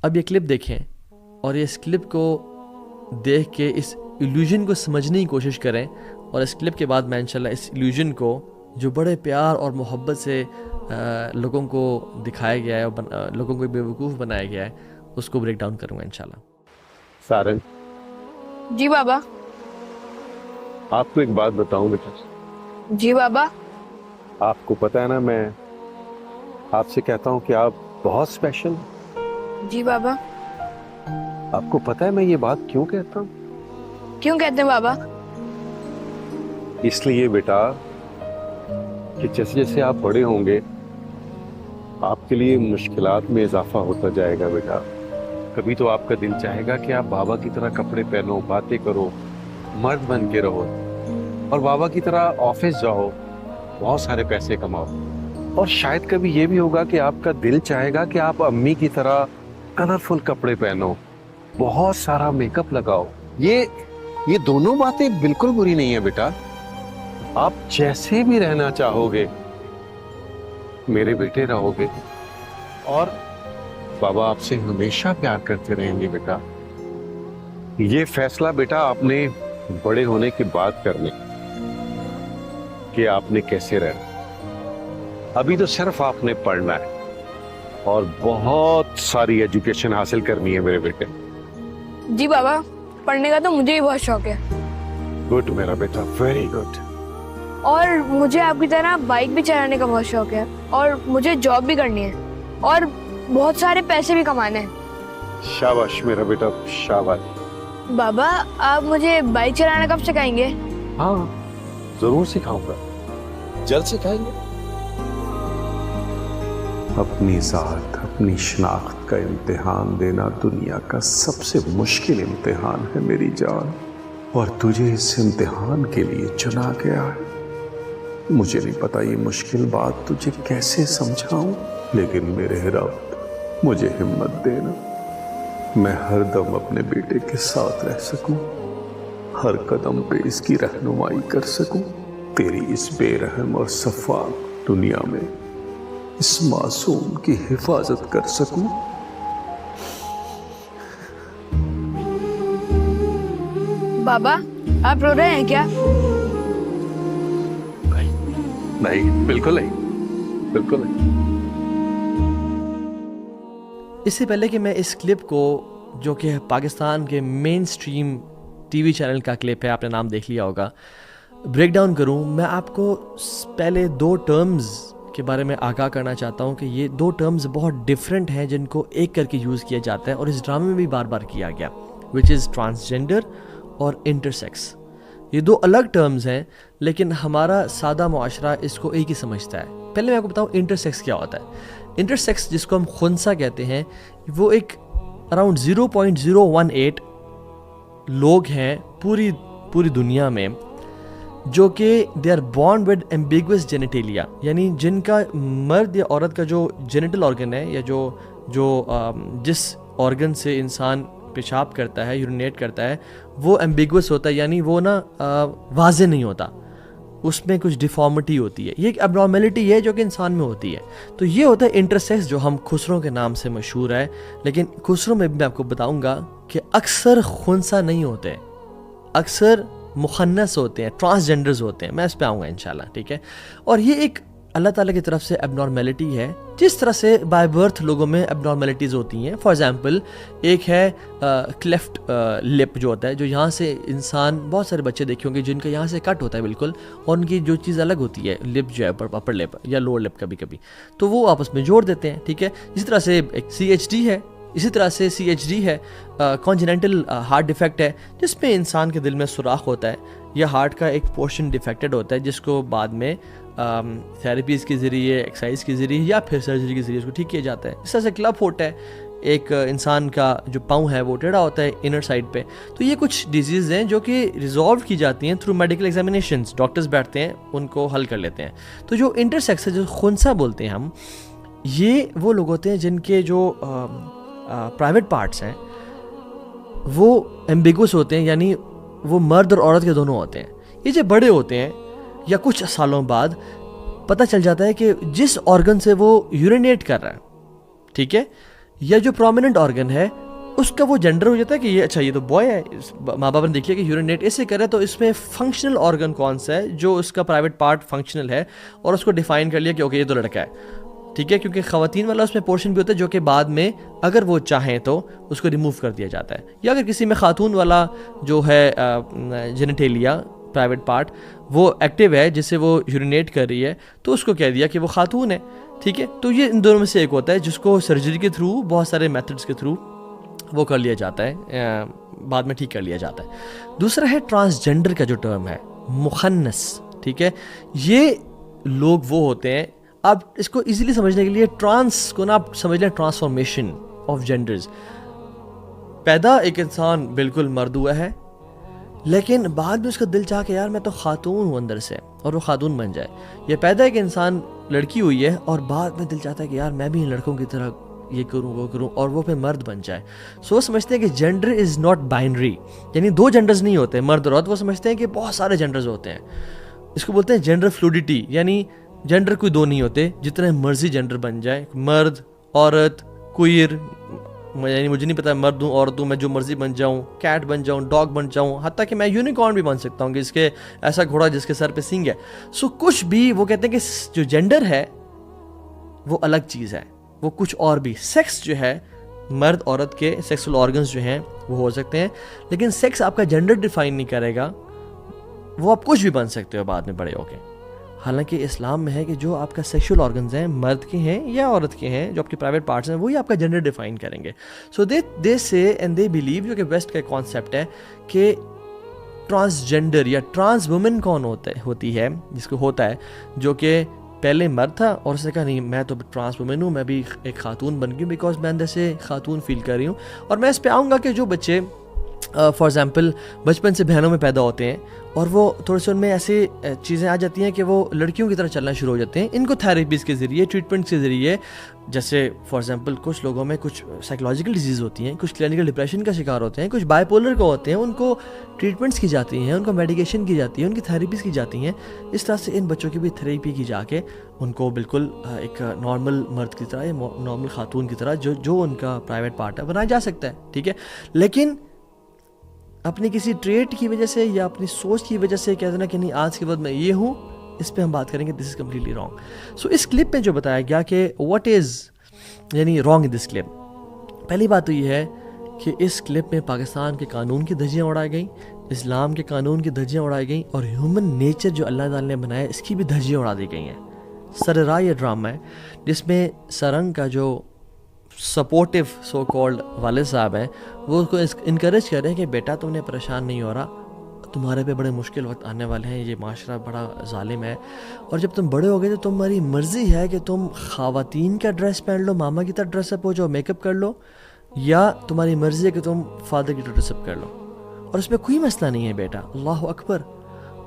اب یہ کلپ دیکھیں اور اس کلپ کو دیکھ کے اس ایلیوژن کو سمجھنے کی کوشش کریں, اور اس کلپ کے بعد میں انشاءاللہ اس ایلیوژن کو جو بڑے پیار اور محبت سے لوگوں کو دکھایا گیا ہے اور لوگوں کو بے وقوف بنایا گیا ہے اس کو بریک ڈاؤن کروں گا انشاءاللہ. سارن, جی بابا. آپ کو ایک بات بتاؤں بیٹا. جی بابا. آپ کو پتا ہے نا, میں آپ سے کہتا ہوں کہ آپ بہت اسپیشل. جی بابا. آپ کو پتا ہے میں یہ بات کیوں کہتا ہوں؟ کیوں کہتے ہیں بابا؟ اس لیے بیٹا کہ جیسے جیسے آپ بڑے ہوں گے آپ کے لیے مشکلات میں اضافہ ہوتا جائے گا بیٹا. کبھی تو آپ کا دل چاہے گا کہ آپ بابا کی طرح کپڑے پہنو, باتیں کرو, مرد بن کے رہو, اور بابا کی طرح آفس جاؤ, بہت سارے پیسے کماؤ. اور شاید کبھی یہ بھی ہوگا کہ آپ کا دل چاہے گا کہ آپ امی کی طرح کلرفل کپڑے پہنو, بہت سارا میک اپ لگاؤ. یہ دونوں باتیں بالکل بری نہیں ہیں بیٹا. آپ جیسے بھی رہنا چاہو گے میرے بیٹے رہو گے, اور بابا آپ سے ہمیشہ پیار کرتے رہیں گے بیٹا. یہ فیصلہ بیٹا آپ نے بڑے ہونے کے بعد کرنے کہ آپ نے کیسے رہنا. ابھی تو صرف آپ نے پڑھنا ہے اور بہت ساری ایجوکیشن حاصل کرنی ہے میرے بیٹے. جی بابا, پڑھنے کا تو مجھے بھی بہت شوق ہے. گڈ میرا بیٹا, ویری گڈ. اور مجھے آپ کی طرح بائک بھی چلانے کا بہت شوق ہے, اور مجھے جاب بھی کرنی ہے, اور بہت سارے پیسے بھی کمانے ہیں. شاباش میرا بیٹا, شاباش. بابا, آپ مجھے بائک چلانا کب سکھائیں گے؟ ہاں ضرور سکھاؤں گا, جلد سکھائیں گے. اپنی ذات, اپنی شناخت کا امتحان دینا دنیا کا سب سے مشکل امتحان ہے میری جان, اور تجھے اس امتحان کے لیے چنا گیا ہے. مجھے نہیں پتا یہ مشکل بات تجھے کیسے سمجھاؤں, لیکن میرے رب مجھے ہمت دینا. میں ہر دم اپنے بیٹے کے ساتھ رہ سکوں, ہر قدم پہ اس کی رہنمائی کر سکوں, تیری اس بے رحم اور شفاف دنیا میں اس معصوم کی حفاظت کر سکوں. بابا, آپ رو رہے ہیں کیا؟ نہیں, بالکل نہیں, بالکل نہیں. اس سے پہلے کہ میں اس کلپ کو, جو کہ پاکستان کے مین سٹریم ٹی وی چینل کا کلپ ہے, آپ نے نام دیکھ لیا ہوگا, بریک ڈاؤن کروں, میں آپ کو پہلے 2 ٹرمز کے بارے میں آگاہ کرنا چاہتا ہوں کہ یہ 2 ٹرمز بہت ڈیفرنٹ ہیں جن کو ایک کر کے یوز کیا جاتا ہے, اور اس ڈرامے میں بھی بار بار کیا گیا, وچ از ٹرانسجینڈر اور انٹرسیکس. یہ 2 الگ ٹرمز ہیں لیکن ہمارا سادہ معاشرہ اس کو ایک ہی سمجھتا ہے. پہلے میں آپ کو بتاؤں انٹرسیکس کیا ہوتا ہے. انٹرسیکس, جس کو ہم خنثی کہتے ہیں, وہ ایک اراؤنڈ 0.018 لوگ ہیں پوری دنیا میں جو کہ they are born with ambiguous genitalia, یعنی جن کا مرد یا عورت کا جو جینیٹل آرگن ہے, یا جو جس آرگن سے انسان پیشاب کرتا ہے, یورینیٹ کرتا ہے, وہ ایمبیگوس ہوتا ہے, یعنی وہ نا واضح نہیں ہوتا, اس میں کچھ ڈیفارمٹی ہوتی ہے. یہ ایک اب نارمیلٹی ہے جو کہ انسان میں ہوتی ہے. تو یہ ہوتا ہے انٹرسیکس, جو ہم خسروں کے نام سے مشہور ہے. لیکن خسروں میں بھی میں آپ کو بتاؤں گا کہ اکثر خنثی نہیں ہوتے, اکثر مخنث ہوتے ہیں, ٹرانسجینڈرز ہوتے ہیں. میں اس پہ آؤں گا انشاءاللہ, ٹھیک ہے. اور یہ ایک اللہ تعالیٰ کی طرف سے اب نارمیلٹی ہے, جس طرح سے بائی برتھ لوگوں میں اب نارمیلٹیز ہوتی ہیں. فار ایگزامپل, ایک ہے کلیفٹ لپ جو ہوتا ہے, جو یہاں سے انسان, بہت سارے بچے دیکھے ہوں گے جن کا یہاں سے کٹ ہوتا ہے بالکل, اور ان کی جو چیز الگ ہوتی ہے, لپ جو ہے اپر لپ یا لوور لپ کبھی کبھی, تو وہ آپس میں جوڑ دیتے ہیں, ٹھیک ہے. اسی طرح سے ایک CHD ہے, اسی طرح سے CHD ہے کانجنینٹل ہارٹ ڈیفیکٹ ہے, جس میں انسان کے دل میں سوراخ ہوتا ہے, یا ہارٹ کا ایک پورشن ڈیفیکٹڈ ہوتا ہے, جس کو بعد میں تھیراپیز کے ذریعے, ایکسرسائز کے ذریعے یا پھر سرجری کے ذریعے اس کو ٹھیک کیا جاتا ہے. اس طرح سے کلب فوٹ ہے, ایک انسان کا جو پاؤں ہے وہ ٹیڑھا ہوتا ہے انر سائڈ پہ. تو یہ کچھ ڈیزیز ہیں جو کہ ریزالو کی جاتی ہیں تھرو میڈیکل ایگزامینیشنز, ڈاکٹرز بیٹھتے ہیں, ان کو حل کر لیتے ہیں. تو جو انٹرسیکس ہے, جو خنثی بولتے ہیں ہم, یہ وہ لوگ ہوتے ہیں جن کے جو پرائیویٹ پارٹس ہیں وہ ایمبیگوس ہوتے ہیں, یعنی وہ مرد اور عورت کے دونوں ہوتے ہیں. یہ جب بڑے ہوتے ہیں یا کچھ سالوں بعد پتہ چل جاتا ہے کہ جس آرگن سے وہ یورینیٹ کر رہا ہے, ٹھیک ہے, یا جو پرومیننٹ آرگن ہے اس کا وہ جینڈر ہو جاتا ہے کہ یہ اچھا یہ تو بوائے ہے. ماں باپ نے دیکھ لیا کہ یورینیٹ اسے کرے تو اس میں فنکشنل آرگن کون سا ہے جو اس کا پرائیویٹ پارٹ فنکشنل ہے, اور اس کو ڈیفائن کر لیا کہ اوکے یہ تو لڑکا ہے, ٹھیک ہے, کیونکہ خواتین والا اس میں پورشن بھی ہوتا ہے جو کہ بعد میں اگر وہ چاہیں تو اس کو ریموو کر دیا جاتا ہے. یا اگر کسی میں خاتون والا جو ہے جینیٹیلیا پرائیویٹ پارٹ وہ ایکٹیو ہے جس سے وہ یورینیٹ کر رہی ہے تو اس کو کہہ دیا کہ وہ خاتون ہے, ٹھیک ہے. تو یہ ان دونوں میں سے ایک ہوتا ہے جس کو سرجری کے تھرو بہت سارے میتھڈس کے تھرو وہ کر لیا جاتا ہے, بعد میں ٹھیک کر لیا جاتا ہے. دوسرا ہے ٹرانسجینڈر کا جو ٹرم ہے, مخنث, ٹھیک ہے. یہ لوگ وہ ہوتے ہیں, آپ اس کو ایزیلی سمجھنے کے لیے ٹرانس کو نا آپ سمجھ لیں ٹرانسفارمیشن آف جینڈرز. پیدا ایک انسان بالکل مرد ہوا ہے, لیکن بعد میں اس کا دل چاہ کہ یار میں تو خاتون ہوں اندر سے, اور وہ خاتون بن جائے. یہ پیدا ایک انسان لڑکی ہوئی ہے اور بعد میں دل چاہتا ہے کہ یار میں بھی ان لڑکوں کی طرح یہ کروں وہ کروں, اور وہ پھر مرد بن جائے. سو وہ سمجھتے ہیں کہ جینڈر از ناٹ بائنری, یعنی دو جینڈرز نہیں ہوتے مرد اور عورت. وہ سمجھتے ہیں کہ بہت سارے جینڈرز ہوتے ہیں. اس کو بولتے ہیں جینڈر فلوڈیٹی, یعنی جینڈر کوئی دو نہیں ہوتے, جتنے مرضی جینڈر بن جائے, مرد عورت کوئر, یعنی مجھے نہیں پتا مرد ہوں عورت ہوں, میں جو مرضی بن جاؤں, کیٹ بن جاؤں, ڈاگ بن جاؤں, حتیٰ کہ میں یونیکارن بھی بن سکتا ہوں کہ اس کے ایسا گھوڑا جس کے سر پہ سینگ ہے. سو کچھ بھی وہ کہتے ہیں کہ جو جینڈر ہے وہ الگ چیز ہے, وہ کچھ اور بھی. سیکس جو ہے مرد عورت کے سیکسول آرگنز جو ہیں وہ ہو سکتے ہیں, لیکن سیکس آپ کا جینڈر ڈیفائن نہیں کرے گا. وہ آپ کچھ بھی بن سکتے ہو بعد میں بڑے ہو کے. حالانکہ اسلام میں ہے کہ جو آپ کا سیکشول آرگنز ہیں مرد کے ہیں یا عورت کے ہیں, جو آپ کے پرائیویٹ پارٹس ہیں, وہی آپ کا جینڈر ڈیفائن کریں گے. سو دے سے اینڈ دے بلیو, جو کہ ویسٹ کا کانسیپٹ ہے کہ ٹرانسجینڈر یا ٹرانس وومن کون ہوتی ہے, جس کو ہوتا ہے جو کہ پہلے مرد تھا اور اس نے کہا نہیں میں تو ٹرانس وومن ہوں, میں بھی ایک خاتون بن گئی ہوں بیکاز میں اندر سے خاتون فیل کر رہی ہوں. اور میں اس پہ آؤں گا کہ جو بچے فار ایگزامپل بچپن سے بہنوں میں پیدا ہوتے ہیں اور وہ تھوڑے سے ان میں ایسی چیزیں آ جاتی ہیں کہ وہ لڑکیوں کی طرح چلنا شروع ہو جاتے ہیں, ان کو تھیراپیز کے ذریعے, ٹریٹمنٹس کے ذریعے, جیسے فار ایگزامپل کچھ لوگوں میں کچھ سائیکولوجیکل ڈیزیز ہوتی ہیں, کچھ کلینکل ڈپریشن کا شکار ہوتے ہیں, کچھ بائی پولر کو ہوتے ہیں, ان کو ٹریٹمنٹس کی جاتی ہیں, ان کو میڈیکیشن کی جاتی ہے, ان کی تھیراپیز کی جاتی ہیں. اس طرح سے ان بچوں کی بھی تھیراپی کی جا کے ان کو بالکل ایک نارمل مرد کی طرح یا نارمل خاتون کی طرح جو ان کا پرائیویٹ پارٹ ہے بنایا جا سکتا ہے, ٹھیک ہے. لیکن اپنی کسی ٹریٹ کی وجہ سے یا اپنی سوچ کی وجہ سے کہتے ہیں نا کہ نہیں آج کے بعد میں یہ ہوں, اس پہ ہم بات کریں گے. This is completely wrong. So اس کلپ میں جو بتایا گیا کہ واٹ از یعنی رانگ ان دس کلپ, پہلی بات تو یہ ہے کہ اس کلپ میں پاکستان کے قانون کی دھجیاں اڑائی گئیں, اسلام کے قانون کی دھجیاں اڑائی گئیں, اور ہیومن نیچر جو اللہ تعالیٰ نے بنایا اس کی بھی دھجیاں اڑا دی گئی ہیں. سرراہ یہ ڈرامہ ہے جس میں سرنگ کا جو سپورٹیو سو کالڈ والد صاحب ہیں وہ اس کو انکریج کر رہے ہیں کہ بیٹا تم نے پریشان نہیں ہو رہا, تمہارے پہ بڑے مشکل وقت آنے والے ہیں, یہ معاشرہ بڑا ظالم ہے, اور جب تم بڑے ہو گئے تو تمہاری مرضی ہے کہ تم خواتین کا ڈریس پہن لو, ماما کی طرح ڈریس اپ ہو جاؤ, میک اپ کر لو, یا تمہاری مرضی ہے کہ تم فادر کی طرح ڈریس اپ کر لو. اور اس میں کوئی مسئلہ نہیں ہے بیٹا, اللہ اکبر.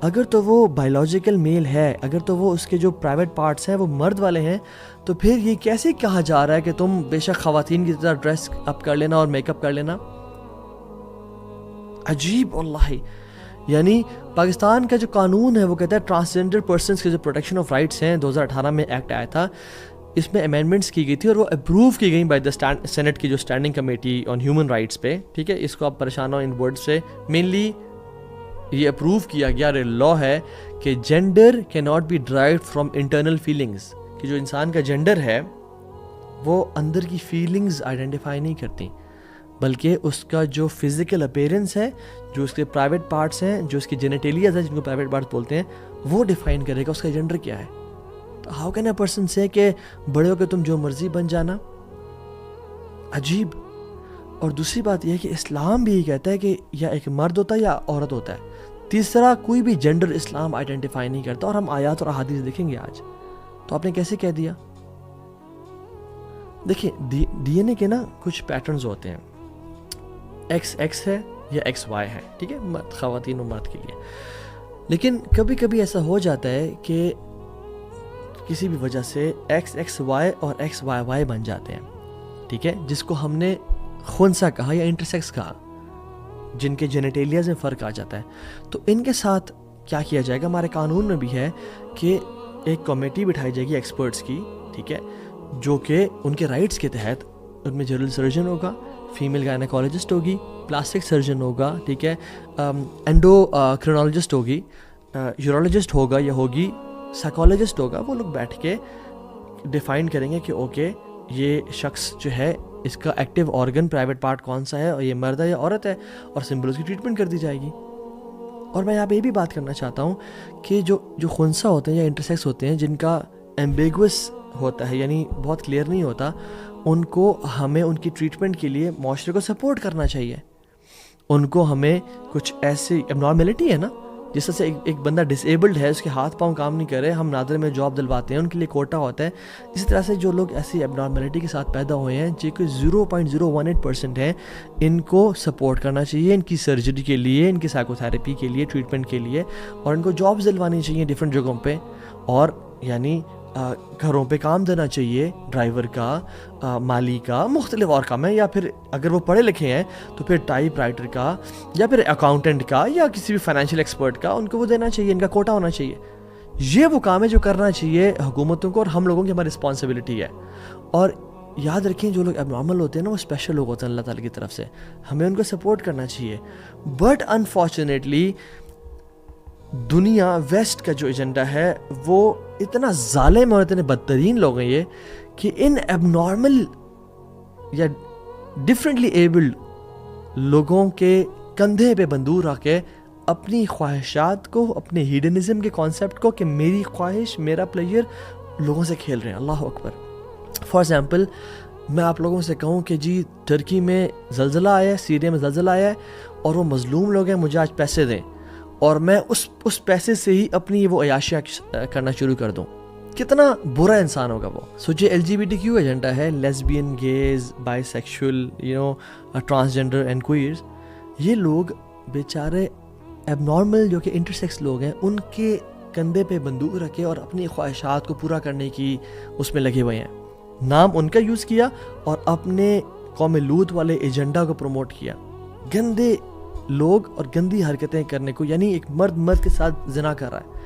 اگر تو وہ بائیولوجیکل میل ہے, اگر تو وہ اس کے جو پرائیویٹ پارٹس ہیں وہ مرد والے ہیں, تو پھر یہ کیسے کہا جا رہا ہے کہ تم بے شک خواتین کی طرح ڈریس اپ کر لینا اور میک اپ کر لینا؟ عجیب واللہ. یعنی پاکستان کا جو قانون ہے وہ کہتا ہے ٹرانسجینڈر پرسنس کے جو پروٹیکشن آف رائٹس ہیں 2018 میں ایکٹ آیا تھا, اس میں امینڈمنٹس کی گئی تھی اور وہ اپروو کی گئی بائی دا سینٹ کی جو standing committee on human rights پہ, ٹھیک ہے. اس کو آپ پریشان ہو ان ورڈ سے, مینلی یہ اپروو کیا گیا لا ہے کہ جینڈر کی not be derived from internal feelings, کہ جو انسان کا جینڈر ہے وہ اندر کی فیلنگز آئیڈینٹیفائی نہیں کرتی, بلکہ اس کا جو فزیکل اپیرنس ہے, جو اس کے پرائیویٹ پارٹس ہیں, جو اس کی جینیٹیلیاز ہیں جن کو پرائیویٹ پارٹس بولتے ہیں, وہ ڈیفائن کرے گا اس کا جینڈر کیا ہے. تو ہاؤ کین اے پرسن سے کہ بڑے ہو کے تم جو مرضی بن جانا؟ عجیب. اور دوسری بات یہ ہے کہ اسلام بھی یہ کہتا ہے کہ یا ایک مرد ہوتا ہے یا عورت ہوتا ہے, تیسرا کوئی بھی جینڈر اسلام آئیڈینٹیفائی نہیں کرتا. اور ہم آیات اور احادیث دیکھیں گے آج. تو آپ نے کیسے کہہ دیا؟ دیکھیں ڈی این اے کے نا کچھ پیٹرنز ہوتے ہیں, ایکس ایکس ہے یا ایکس وائی ہے, ٹھیک ہے, خواتین و مرد کے لیے. لیکن کبھی کبھی ایسا ہو جاتا ہے کہ کسی بھی وجہ سے ایکس ایکس وائی اور ایکس وائی وائی بن جاتے ہیں, ٹھیک ہے, جس کو ہم نے خنثی کہا یا انٹرسیکس کہا, جن کے جینیٹیلیاز میں فرق آ جاتا ہے. تو ان کے ساتھ کیا کیا جائے گا؟ ہمارے قانون میں بھی ہے کہ ایک کمیٹی بٹھائی جائے گی ایکسپرٹس کی, ٹھیک ہے, جو کہ ان کے رائٹس کے تحت ان میں جنرل سرجن ہوگا, فیمیل گائنیکالوجسٹ ہوگی, پلاسٹک سرجن ہوگا, ٹھیک ہے, اینڈوکرینالوجسٹ ہوگی, یورولوجسٹ ہوگا یا ہوگی, سائیکالوجسٹ ہوگا. وہ لوگ بیٹھ کے ڈیفائن کریں گے کہ اوکے یہ شخص جو ہے اس کا ایکٹیو آرگن پرائیویٹ پارٹ کون سا ہے, اور یہ مرد ہے یا عورت ہے, اور سمپل اس کی ٹریٹمنٹ کر دی جائے گی. اور میں یہاں پہ یہ بھی بات کرنا چاہتا ہوں کہ جو خنثی ہوتے ہیں یا انٹرسیکس ہوتے ہیں جن کا ایمبیگوس ہوتا ہے, یعنی بہت کلیئر نہیں ہوتا, ان کو ہمیں ان کی ٹریٹمنٹ کے لیے معاشرے کو سپورٹ کرنا چاہیے. ان کو ہمیں کچھ ایسی ابنارمیلٹی ہے نا, جس طرح سے ایک بندہ ڈس ایبلڈ ہے, اس کے ہاتھ پاؤں کام نہیں کر رہے, ہم نادر میں جاب دلواتے ہیں, ان کے لیے کوٹا ہوتا ہے. اسی طرح سے جو لوگ ایسی ابنارمیلٹی کے ساتھ پیدا ہوئے ہیں جو کہ 0.018% ہیں, ان کو سپورٹ کرنا چاہیے, ان کی سرجری کے لیے, ان کی سائیکو تھیراپی کے لیے, ٹریٹمنٹ کے لیے, اور ان کو جابس دلوانی چاہیے ڈفرینٹ جگہوں پہ, اور یعنی گھروں پہ کام دینا چاہیے, ڈرائیور کا, مالی کا, مختلف اور کام ہے, یا پھر اگر وہ پڑھے لکھے ہیں تو پھر ٹائپ رائٹر کا, یا پھر اکاؤنٹنٹ کا, یا کسی بھی فائنینشیل ایکسپرٹ کا, ان کو وہ دینا چاہیے, ان کا کوٹا ہونا چاہیے. یہ وہ کام ہے جو کرنا چاہیے حکومتوں کو, اور ہم لوگوں کی ہماری رسپانسبلٹی ہے. اور یاد رکھیں جو لوگ اب نارمل ہوتے ہیں نا وہ اسپیشل لوگ ہوتے ہیں اللہ تعالیٰ کی طرف سے, ہمیں ان کو سپورٹ کرنا چاہیے. بٹ انفارچونیٹلی دنیا ویسٹ کا جو ایجنڈا ہے وہ اتنا ظالم اور اتنے بدترین لوگ ہیں یہ کہ ان اب نارمل یا ڈفرینٹلی ایبلڈ لوگوں کے کندھے پہ بندوق رکھ کے اپنی خواہشات کو, اپنے ہیڈنزم کے کانسیپٹ کو کہ میری خواہش میرا پلیئر, لوگوں سے کھیل رہے ہیں. اللہ اکبر. فار ایگزامپل میں آپ لوگوں سے کہوں کہ جی ترکی میں زلزلہ آیا ہے, سیریا میں زلزلہ آیا ہے, اور وہ مظلوم لوگ ہیں, مجھے آج پیسے دیں, اور میں اس پیسے سے ہی اپنی وہ عیاشیاں کرنا شروع کر دوں, کتنا برا انسان ہوگا وہ. سوچے LGBTQ ایجنڈا ہے, lesbian, gays, bisexual, transgender and queers, یہ لوگ بیچارے اب نارمل جو کہ انٹرسیکس لوگ ہیں, ان کے کندھے پہ بندوق رکھے اور اپنی خواہشات کو پورا کرنے کی اس میں لگے ہوئے ہیں. نام ان کا یوز کیا اور اپنے قوم لوط والے ایجنڈا کو پروموٹ کیا. گندے لوگ اور گندی حرکتیں کرنے کو, یعنی ایک مرد کے ساتھ زنا کر رہا ہے,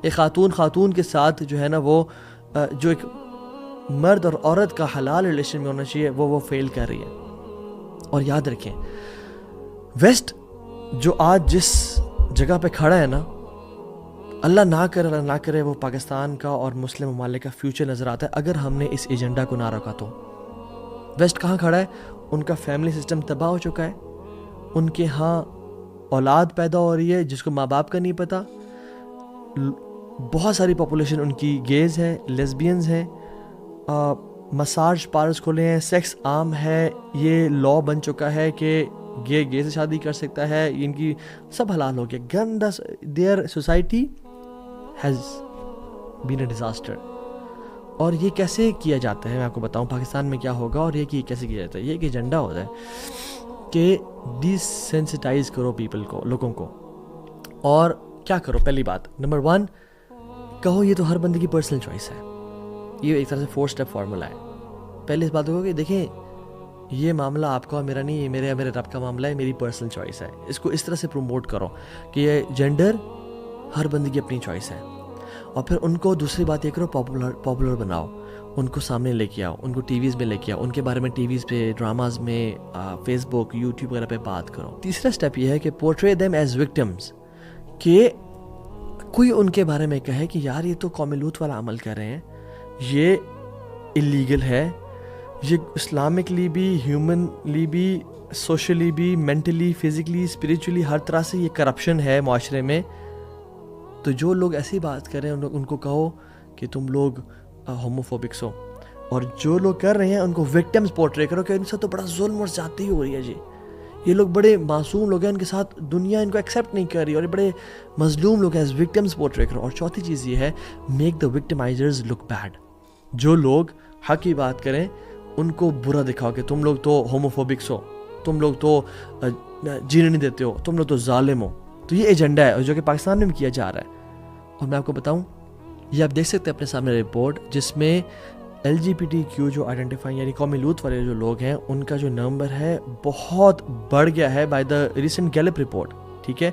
ایک خاتون کے ساتھ جو ہے نا وہ جو ایک مرد اور عورت کا حلال ریلیشن میں ہونا چاہیے وہ فیل کر رہی ہے. اور یاد رکھیں ویسٹ جو آج جس جگہ پہ کھڑا ہے نا, اللہ نہ کرے وہ پاکستان کا اور مسلم ممالک کا فیوچر نظر آتا ہے اگر ہم نے اس ایجنڈا کو نہ رکھا تو. ویسٹ کہاں کھڑا ہے؟ ان کا فیملی سسٹم تباہ ہو چکا ہے, ان کے ہاں اولاد پیدا ہو رہی ہے جس کو ماں باپ کا نہیں پتہ, بہت ساری پاپولیشن ان کی گیز ہے, لیسبینز ہیں, مساج پارلرز کھولے ہیں, سیکس عام ہے, یہ لا بن چکا ہے کہ گے سے شادی کر سکتا ہے, ان کی سب حلال ہو گیا. گندا their society has been a disaster. اور یہ کیسے کیا جاتا ہے میں آپ کو بتاؤں پاکستان میں کیا ہوگا, اور یہ کیسے کیا جاتا ہے. یہ ایک ایجنڈا ہوتا ہے کہ ڈی سینسٹائز کرو پیپل کو, لوگوں کو. اور کیا کرو؟ پہلی بات نمبر 1 کہو یہ تو ہر بندے کی پرسنل چوائس ہے. یہ ایک طرح سے 4 اسٹیپ فارمولا ہے. پہلے اس بات کو کہ دیکھیں یہ معاملہ آپ کا اور میرا نہیں, یہ میرے رب کا معاملہ ہے, میری پرسنل چوائس ہے. اس کو اس طرح سے پروموٹ کرو کہ یہ جینڈر ہر بندے کی اپنی چوائس ہے. اور پھر ان کو دوسری بات یہ کرو پاپولر بناؤ, ان کو سامنے لے کے آؤ, ان کو ٹی ویز میں لے کے آؤ, ان کے بارے میں ٹی ویز پہ, ڈراماز میں, فیس بک, یوٹیوب وغیرہ پہ بات کرو. تیسرا اسٹیپ یہ ہے کہ پورٹری دیم ایز وکٹمز, کہ کوئی ان کے بارے میں کہے کہ یار یہ تو قوم لوط والا عمل کر رہے ہیں, یہ اللیگل ہے, یہ اسلامکلی بھی, ہیومنلی بھی, سوشلی بھی, مینٹلی, فزیکلی, اسپریچولی, ہر طرح سے یہ کرپشن ہے معاشرے میں. تو جو لوگ ایسی بات کر رہے ہیں ان کو کہو کہ تم لوگ ہوموفوبکس ہو, اور جو لوگ کر رہے ہیں ان کو وکٹمز پورٹری کرو کہ ان سے تو بڑا ظلم اور زیادتی ہو رہی ہے جی, یہ لوگ بڑے معصوم لوگ ہیں, ان کے ساتھ دنیا ان کو ایکسیپٹ نہیں کر رہی, اور یہ بڑے مظلوم لوگ ہیں, ایز وکٹمز پورٹری کرو. اور چوتھی چیز یہ ہے میک دا وکٹمائزرز لک بیڈ. جو لوگ حق کی بات کریں ان کو برا دکھاؤ کہ تم لوگ تو ہوموفوبکس ہو, تم لوگ تو جینے نہیں دیتے ہو, تم لوگ تو ظالم ہو. تو یہ ایجنڈا ہے جو کہ پاکستان میں بھی کیا جا رہا ہے. اور میں آپ کو بتاؤں یہ آپ دیکھ سکتے ہیں اپنے سامنے رپورٹ جس میں LGBTQ جو آئیڈینٹیفائی یعنی قوم لوط والے جو لوگ ہیں ان کا جو نمبر ہے بہت بڑھ گیا ہے by the recent Gallup report. ٹھیک ہے,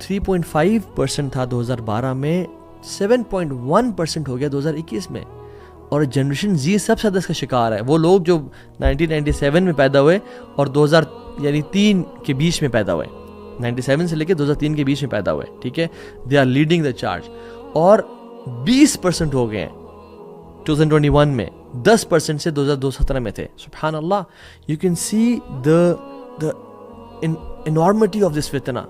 3.5% تھا 2012 میں, 7.1% ہو گیا 2021 میں. اور جنریشن زی سب سے زیادہ اس کا شکار ہے. وہ لوگ جو 1997 میں پیدا ہوئے اور 2003 کے بیچ میں پیدا ہوئے, 97 سے لے کے 2003 کے بیچ میں پیدا ہوئے, ٹھیک ہے, they are leading the charge. اور 20% ہو گئے ہیں 2021 میں, 10% سے 2017 میں تھے. سبحان اللہ, you can see the enormity of this fitna.